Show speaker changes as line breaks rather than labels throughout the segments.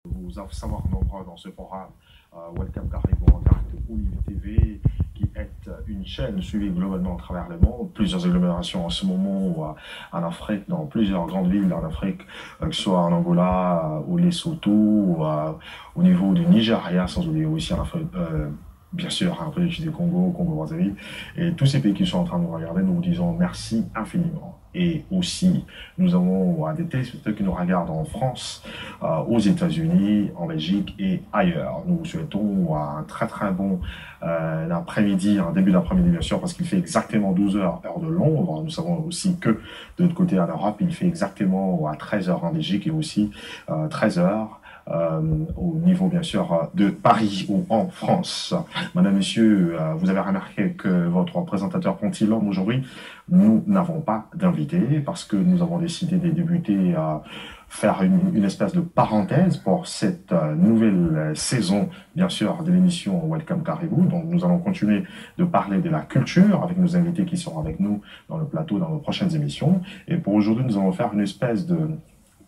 Vous savoir nombreux dans ce programme Welcome Caribou en direct de Olive TV, qui est une chaîne suivie globalement à travers le monde. Plusieurs agglomérations en ce moment en Afrique, dans plusieurs grandes villes en Afrique, que ce soit en Angola, au Lesotho, au niveau du Nigeria, sans oublier aussi en Afrique. Bien sûr, en République du Congo, Congo-Brazzaville, et tous ces pays qui sont en train de nous regarder, nous vous disons merci infiniment. Et aussi, nous avons des téléspectateurs qui nous regardent en France, aux États-Unis, en Belgique et ailleurs. Nous vous souhaitons un très très bon après-midi, un début d'après-midi bien sûr, parce qu'il fait exactement 12 heures, heure de Londres. Nous savons aussi que de l'autre côté en Europe, il fait exactement à 13 heures en Belgique et aussi 13 heures. Au niveau bien sûr de Paris ou en France. Madame, Monsieur, vous avez remarqué que votre présentateur Pontilhomme aujourd'hui, nous n'avons pas d'invité parce que nous avons décidé de débuter à faire une espèce de parenthèse pour cette nouvelle saison, bien sûr, de l'émission Welcome Caribou. Donc, nous allons continuer de parler de la culture avec nos invités qui seront avec nous dans le plateau dans nos prochaines émissions. Et pour aujourd'hui, nous allons faire une espèce de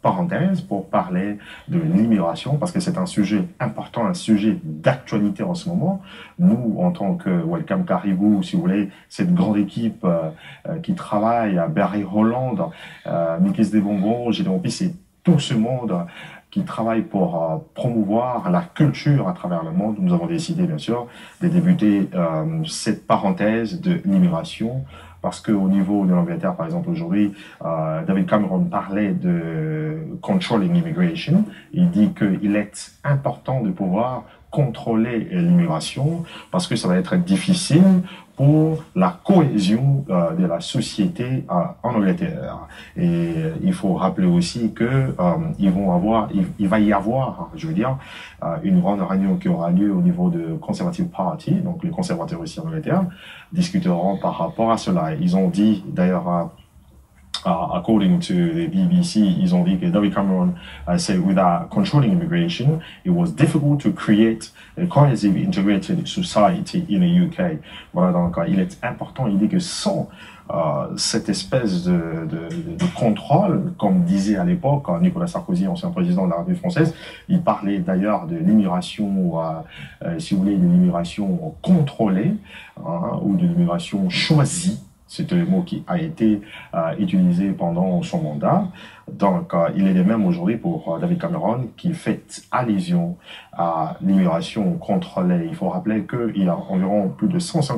parenthèse pour parler de l'immigration, parce que c'est un sujet important, un sujet d'actualité en ce moment. Nous, en tant que Welcome Caribou, si vous voulez, cette grande équipe qui travaille à Berry Holland, Mikis des Bonbons, Gédéon Pis, et tout ce monde qui travaille pour promouvoir la culture à travers le monde. Nous avons décidé, bien sûr, de débuter cette parenthèse de l'immigration, parce qu'au niveau de l'Angleterre, par exemple, aujourd'hui, David Cameron parlait de controlling immigration. Il dit qu'il est important de pouvoir contrôler l'immigration parce que ça va être difficile pour la cohésion de la société en Angleterre. Et il faut rappeler aussi que il va y avoir, je veux dire, une grande réunion qui aura lieu au niveau de Conservative Party, donc les conservateurs ici en Angleterre, discuteront par rapport à cela. Ils ont dit, d'ailleurs, according to the BBC, ils ont dit que David Cameron said without controlling immigration, it was difficult to create a cohesive, integrated society in the UK. Voilà, donc il est important, il dit que sans cette espèce de contrôle, comme disait à l'époque Nicolas Sarkozy, ancien président de la République française, il parlait d'ailleurs de l'immigration, si vous voulez, de l'immigration contrôlée, ou de l'immigration choisie. C'est le mot qui a été utilisé pendant son mandat. Donc, il est le même aujourd'hui pour David Cameron qui fait allusion à l'immigration contrôlée. Il faut rappeler qu'il y a environ plus de 150